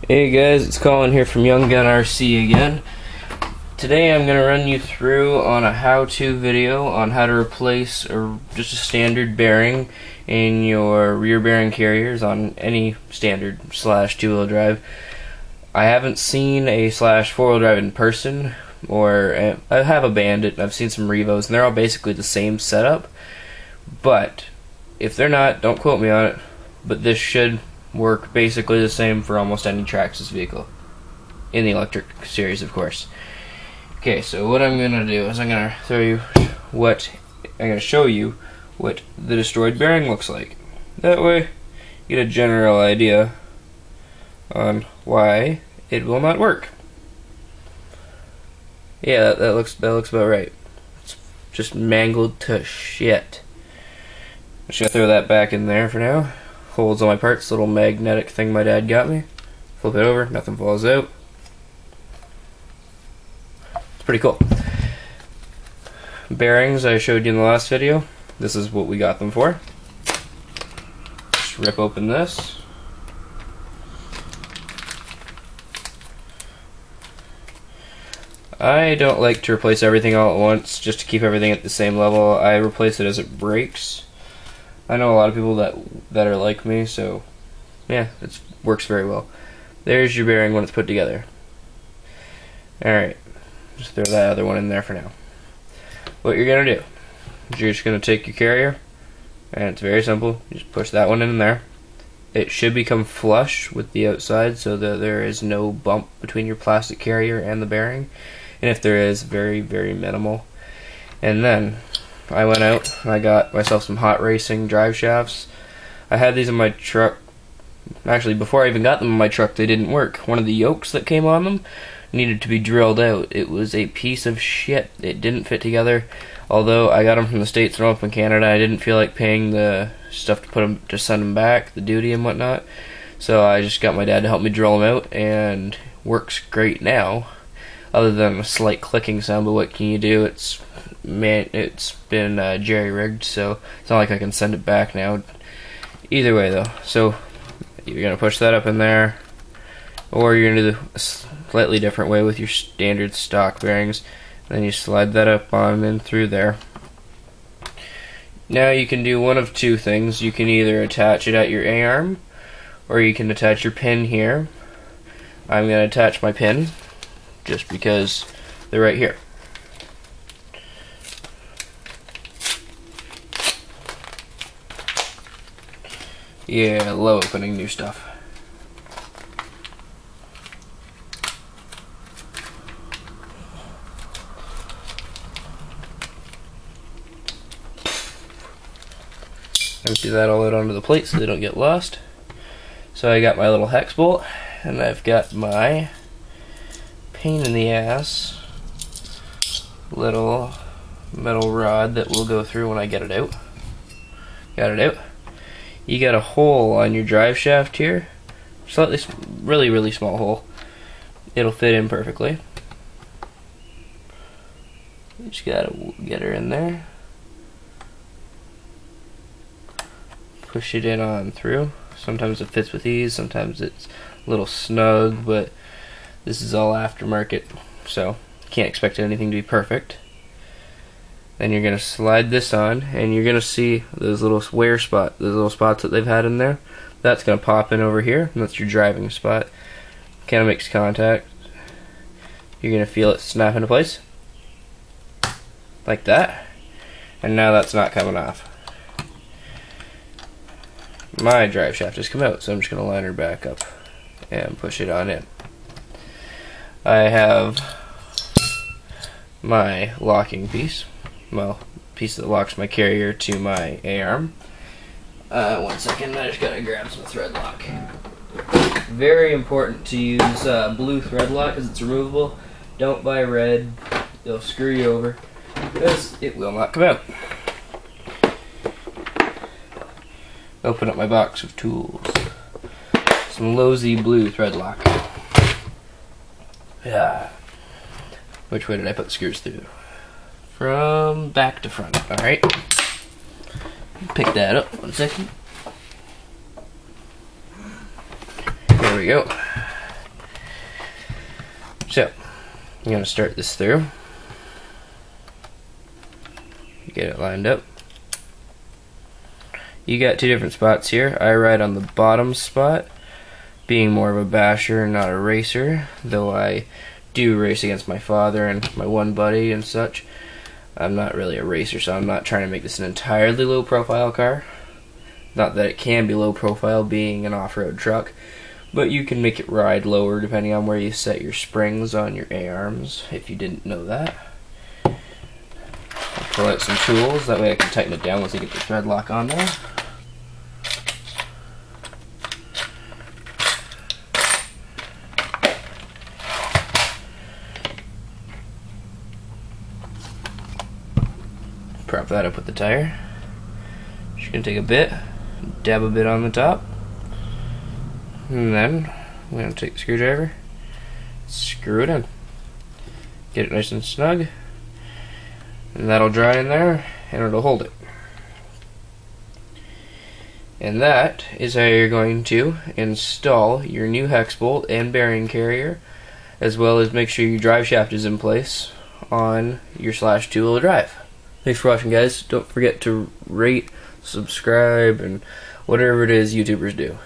Hey guys, it's Collin here from younggunrc again. Today I'm going to run you through on a how-to video on how to replace just a standard bearing in your rear bearing carriers on any standard / two-wheel drive. I haven't seen a / four-wheel drive in person, or I have a Bandit, I've seen some Revos, and they're all basically the same setup. But if they're not, don't quote me on it, but this should work basically the same for almost any Traxxas vehicle. In the electric series, of course. Okay, so what I'm gonna do is I'm gonna show you what the destroyed bearing looks like. That way you get a general idea on why it will not work. Yeah, that looks about right. It's just mangled to shit. I'm just gonna throw that back in there for now. Holds all my parts, little magnetic thing my dad got me. Flip it over, nothing falls out. It's pretty cool. Bearings I showed you in the last video. This is what we got them for. Just rip open this. I don't like to replace everything all at once just to keep everything at the same level. I replace it as it breaks. I know a lot of people that are like me, so yeah, it works very well. There's your bearing when it's put together. Alright, just throw that other one in there for now. What you're going to do is you're just going to take your carrier, and it's very simple. You just push that one in there. It should become flush with the outside so that there is no bump between your plastic carrier and the bearing. And if there is, very, very minimal. And then I went out and I got myself some hot racing drive shafts. I had these in my truck. Actually, before I even got them in my truck, they didn't work. One of the yokes that came on them needed to be drilled out. It was a piece of shit. It didn't fit together. Although I got them from the States and up in Canada, I didn't feel like paying the stuff to send them back, the duty and whatnot. So I just got my dad to help me drill them out, and works great now. Other than a slight clicking sound, but what can you do? It's been jerry-rigged, so it's not like I can send it back now. Either way, though, so you're gonna push that up in there, or you're gonna do a slightly different way with your standard stock bearings. Then you slide that up on and through there. Now you can do one of two things. You can either attach it at your A-arm, or you can attach your pin here. I'm gonna attach my pin, just because they're right here. Yeah, love opening new stuff. Empty that all out onto the plate so they don't get lost. So I got my little hex bolt, and I've got my pain in the ass little metal rod that will go through when I get it out. Got it out. You got a hole on your drive shaft here, really small hole. It'll fit in perfectly. You just gotta get her in there. Push it in on through. Sometimes it fits with ease, sometimes it's a little snug, but this is all aftermarket, so can't expect anything to be perfect. Then you're going to slide this on, and you're going to see those little wear spots, those little spots that they've had in there. That's going to pop in over here, and that's your driving spot. Kind of makes contact. You're going to feel it snap into place, like that. And now that's not coming off. My drive shaft has come out, so I'm just going to line her back up and push it on in. I have my locking piece. Well, piece that locks my carrier to my A-arm. One second, I just gotta grab some thread lock. Very important to use blue thread lock because it's removable. Don't buy red, they'll screw you over because it will not come out. Open up my box of tools. Some Lowe's blue thread lock. Yeah. Which way did I put the screws through? From back to front. Alright. Pick that up. 1 second. There we go. So, I'm going to start this through. Get it lined up. You got two different spots here. I ride on the bottom spot, being more of a basher, not a racer, though I do race against my father and my one buddy and such. I'm not really a racer, so I'm not trying to make this an entirely low profile car. Not that it can be low profile being an off-road truck, but you can make it ride lower depending on where you set your springs on your A-arms, if you didn't know that. I'll pull out some tools, that way I can tighten it down once I get the thread lock on there. Prop that up with the tire. Just gonna take a bit, dab a bit on the top, and then I'm gonna take the screwdriver, screw it in, get it nice and snug, and that'll dry in there and it'll hold it. And that is how you're going to install your new hex bolt and bearing carrier, as well as make sure your drive shaft is in place on your slash two-wheel drive. Thanks for watching, guys. Don't forget to rate, subscribe, and whatever it is YouTubers do.